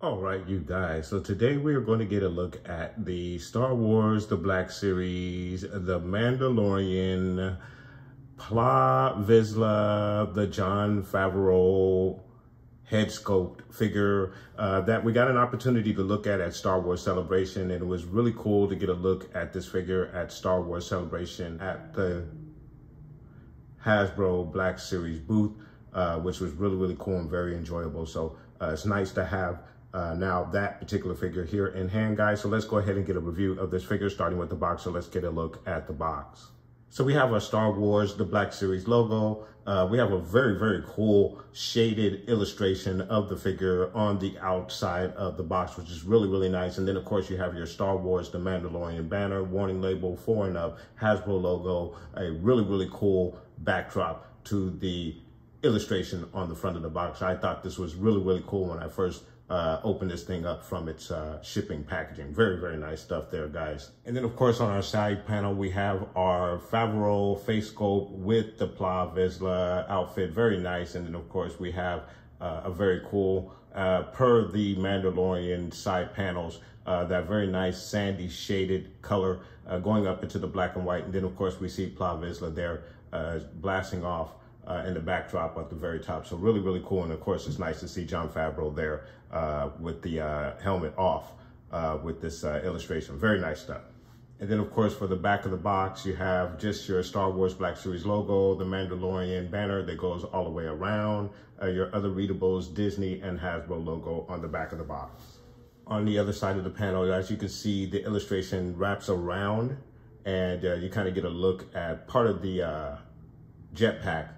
All right, you guys. So today we are going to get a look at the Star Wars, the Black Series, the Mandalorian, Paz Vizsla, the Jon Favreau head sculpt figure that we got an opportunity to look at Star Wars Celebration. And it was really cool to get a look at this figure at Star Wars Celebration at the Hasbro Black Series booth, which was really cool and very enjoyable. So it's nice to have now that particular figure here in hand, guys. So let's go ahead and get a review of this figure, starting with the box. So let's get a look at the box. So we have a Star Wars, the Black Series logo. We have a very cool shaded illustration of the figure on the outside of the box, which is really nice. And then of course you have your Star Wars, the Mandalorian banner, warning label, 4 and up, Hasbro logo, a really cool backdrop to the illustration on the front of the box. I thought this was really cool when I first open this thing up from its shipping packaging. Very nice stuff there, guys. And then of course on our side panel we have our Favreau face sculpt with the Paz Vizsla outfit, very nice. And then of course we have a very cool per the Mandalorian side panels, that very nice sandy shaded color going up into the black and white. And then of course we see Paz Vizsla there blasting off in the backdrop at the very top. So really cool. And of course it's nice to see Jon Favreau there with the helmet off with this illustration. Very nice stuff. And then of course for the back of the box you have just your Star Wars Black Series logo, the Mandalorian banner that goes all the way around, your other readables, Disney and Hasbro logo on the back of the box. On the other side of the panel, as you can see, the illustration wraps around and you kind of get a look at part of the jetpack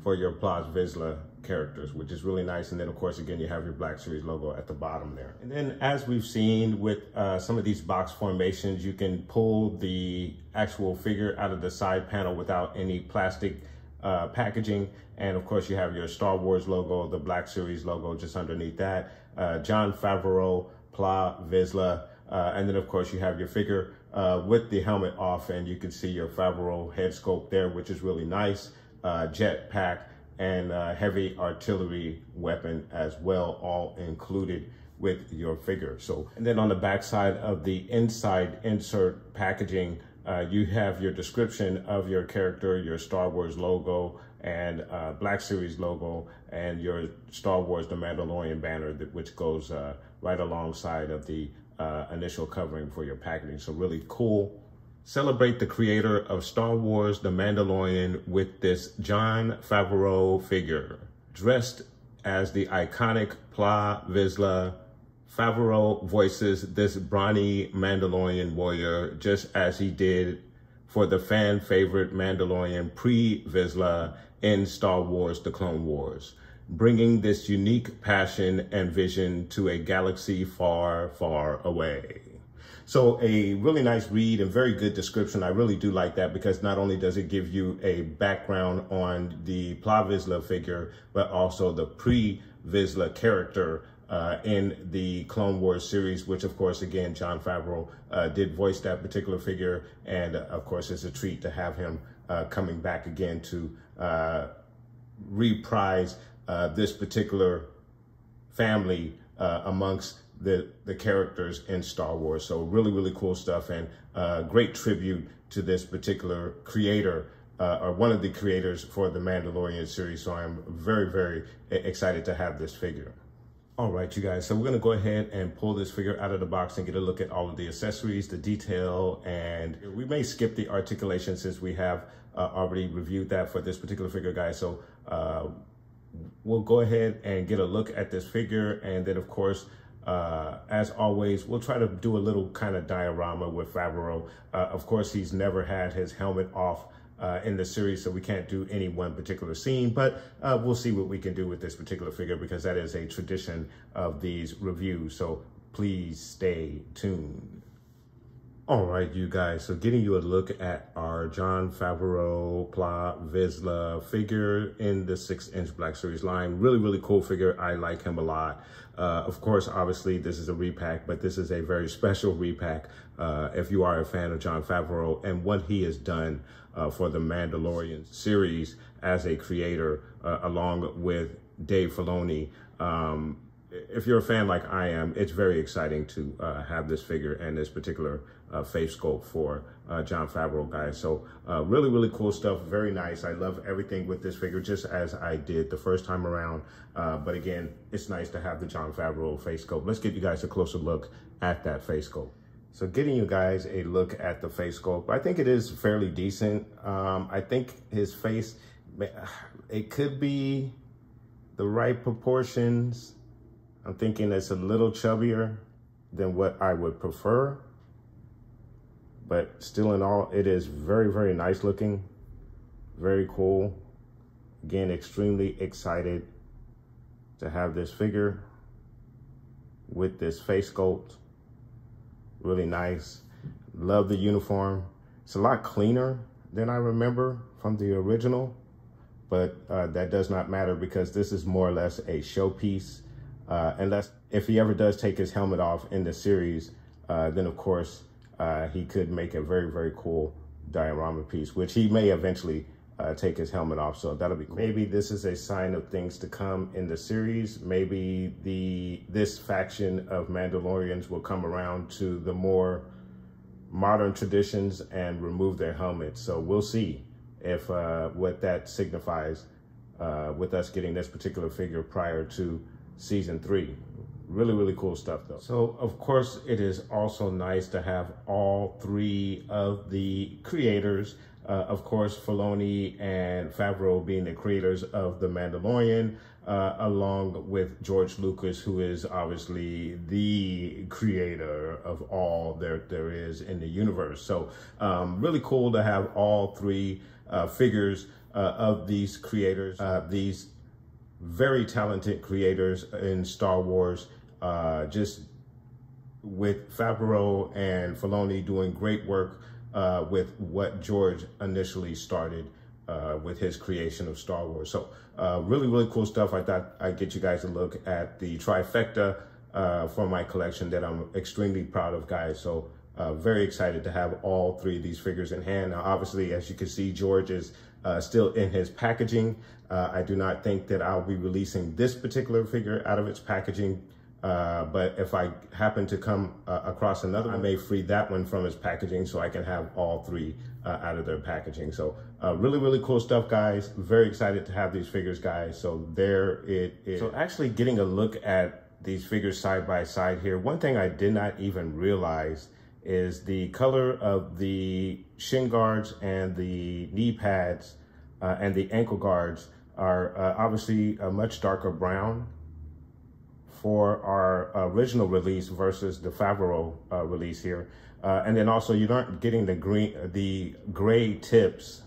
for your Paz Vizsla characters, which is really nice. And then of course, again, you have your Black Series logo at the bottom there. And then as we've seen with some of these box formations, you can pull the actual figure out of the side panel without any plastic packaging. And of course, you have your Star Wars logo, the Black Series logo just underneath that, Jon Favreau, Paz Vizsla, and then of course you have your figure with the helmet off, and you can see your Favreau head sculpt there, which is really nice. Jetpack and heavy artillery weapon as well, all included with your figure. So, and then on the back side of the inside insert packaging, you have your description of your character, your Star Wars logo and Black Series logo, and your Star Wars The Mandalorian banner, which goes right alongside of the initial covering for your packaging. So really cool. Celebrate the creator of Star Wars, The Mandalorian with this Jon Favreau figure. Dressed as the iconic Paz Vizsla, Favreau voices this brawny Mandalorian warrior just as he did for the fan favorite Mandalorian pre-Vizsla in Star Wars, The Clone Wars, bringing this unique passion and vision to a galaxy far away. So a really nice read and very good description. I really do like that, because not only does it give you a background on the Paz Vizsla figure, but also the pre-Vizsla character in the Clone Wars series, which of course, again, Jon Favreau did voice that particular figure. And of course, it's a treat to have him coming back again to reprise this particular family amongst the characters in Star Wars. So really cool stuff, and great tribute to this particular creator, or one of the creators for the Mandalorian series. So I'm very excited to have this figure. All right, you guys, so we're gonna go ahead and pull this figure out of the box and get a look at all of the accessories, the detail, and we may skip the articulation since we have already reviewed that for this particular figure, guys. So we'll go ahead and get a look at this figure, and then of course, as always, we'll try to do a little kind of diorama with Favreau. Of course, he's never had his helmet off in the series, so we can't do any one particular scene, but we'll see what we can do with this particular figure, because that is a tradition of these reviews. So please stay tuned. All right, you guys, so getting you a look at our Jon Favreau Paz Vizsla figure in the 6-inch Black Series line. Really, really cool figure. I like him a lot. Of course, obviously, this is a repack, but this is a very special repack if you are a fan of Jon Favreau and what he has done for the Mandalorian series as a creator, along with Dave Filoni. If you're a fan like I am, it's very exciting to have this figure and this particular face sculpt for Jon Favreau, guys. So really, really cool stuff. Very nice. I love everything with this figure, just as I did the first time around. But again, it's nice to have the Jon Favreau face sculpt. Let's get you guys a closer look at that face sculpt. So getting you guys a look at the face sculpt, I think it is fairly decent. I think his face, it could be the right proportions. I'm thinking it's a little chubbier than what I would prefer, but still in all, it is very, very nice looking, very cool. Again, extremely excited to have this figure with this face sculpt. Really nice. Love the uniform. It's a lot cleaner than I remember from the original, but that does not matter because this is more or less a showpiece. Unless if he ever does take his helmet off in the series, then of course he could make a very, very cool diorama piece, which he may eventually take his helmet off. So that'll be cool. Maybe this is a sign of things to come in the series. Maybe this faction of Mandalorians will come around to the more modern traditions and remove their helmets. So we'll see if what that signifies with us getting this particular figure prior to season 3. Really, really cool stuff though. So of course it is also nice to have all 3 of the creators, of course Filoni and Favreau being the creators of The Mandalorian, along with George Lucas, who is obviously the creator of all there is in the universe. So really cool to have all 3 figures of these creators, these very talented creators in Star Wars, just with Favreau and Filoni doing great work with what George initially started with his creation of Star Wars. So really, really cool stuff. I thought I'd get you guys a look at the trifecta for my collection that I'm extremely proud of, guys. So very excited to have all 3 of these figures in hand. Now, obviously, as you can see, George is still in his packaging. I do not think that I'll be releasing this particular figure out of its packaging, but if I happen to come across another, I may free that one from its packaging so I can have all 3 out of their packaging. So really, really cool stuff, guys. Very excited to have these figures, guys. So there it is. So actually getting a look at these figures side by side here, one thing I did not even realize is the color of the shin guards and the knee pads and the ankle guards are obviously a much darker brown for our original release versus the Favreau release here. And then also you aren't getting the gray tips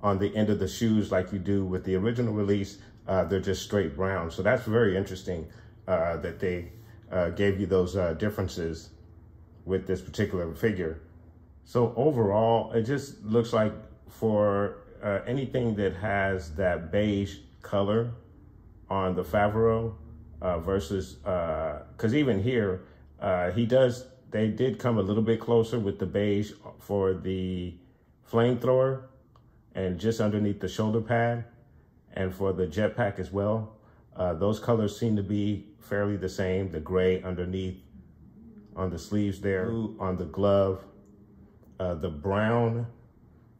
on the end of the shoes like you do with the original release. They're just straight brown. So that's very interesting that they gave you those differences with this particular figure. So overall, it just looks like for anything that has that beige color on the Favreau versus, because even here, they did come a little bit closer with the beige for the flamethrower and just underneath the shoulder pad and for the jetpack as well. Those colors seem to be fairly the same, the gray underneath on the sleeves there, blue on the glove. The brown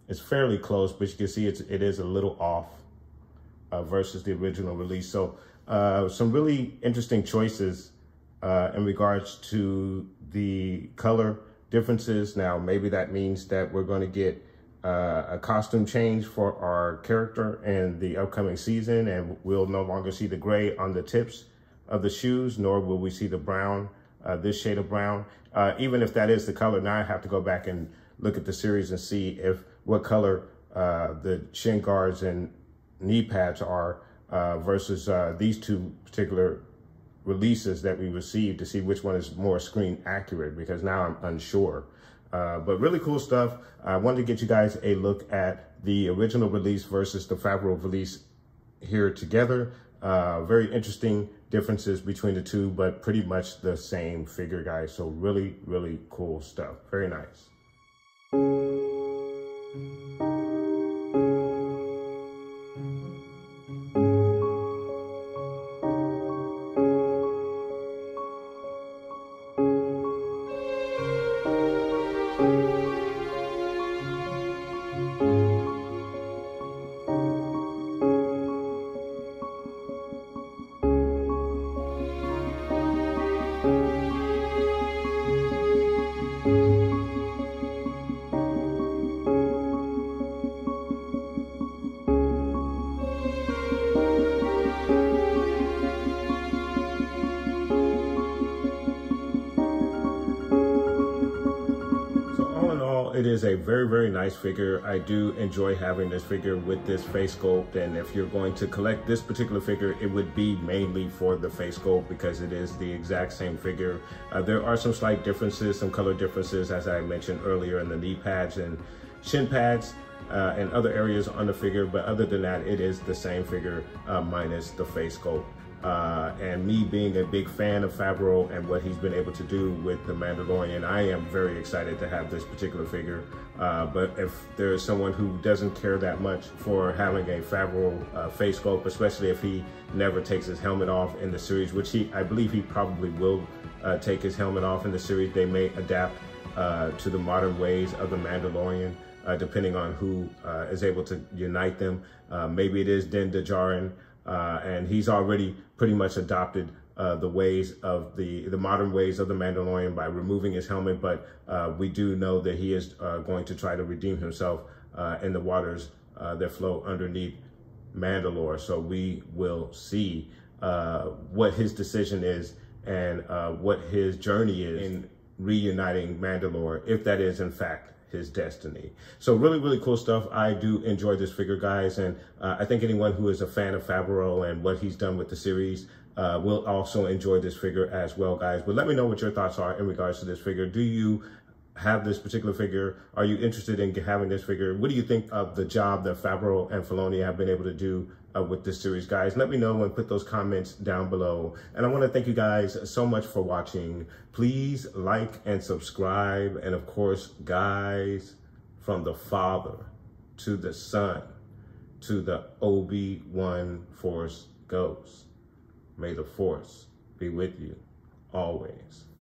is fairly close, but you can see it is a little off versus the original release. So some really interesting choices in regards to the color differences. Now, maybe that means that we're going to get a costume change for our character in the upcoming season, and we'll no longer see the gray on the tips of the shoes, nor will we see the brown, this shade of brown. Even if that is the color, now I have to go back and look at the series and see what color the shin guards and knee pads are versus these two particular releases that we received to see which one is more screen accurate, because now I'm unsure. But really cool stuff. I wanted to get you guys a look at the original release versus the Favreau release here together. Very interesting differences between the two, but pretty much the same figure, guys. So really, really cool stuff. Very nice. It is a very, very nice figure. I do enjoy having this figure with this face sculpt, and if you're going to collect this particular figure, it would be mainly for the face sculpt because it is the exact same figure. There are some slight differences, some color differences, as I mentioned earlier, in the knee pads and shin pads and other areas on the figure, but other than that, it is the same figure minus the face sculpt. And me being a big fan of Favreau and what he's been able to do with the Mandalorian, I am very excited to have this particular figure. But if there's someone who doesn't care that much for having a Favreau face sculpt, especially if he never takes his helmet off in the series, which I believe he probably will take his helmet off in the series, they may adapt to the modern ways of the Mandalorian, depending on who is able to unite them. Maybe it is Din Djarin. And he's already pretty much adopted the ways of the modern ways of the Mandalorian by removing his helmet, but we do know that he is going to try to redeem himself in the waters that flow underneath Mandalore. So we will see what his decision is and what his journey is in reuniting Mandalore, if that is in fact his destiny. So really, really cool stuff. I do enjoy this figure, guys, and I think anyone who is a fan of Favreau and what he's done with the series will also enjoy this figure as well, guys. But let me know what your thoughts are in regards to this figure. Do you have this particular figure? Are you interested in having this figure? What do you think of the job that Favreau and Filoni have been able to do with this series, guys? Let me know and put those comments down below. And I want to thank you guys so much for watching. Please like and subscribe. And of course, guys, from the Father to the Son to the Obi-Wan Force Ghost, may the Force be with you always.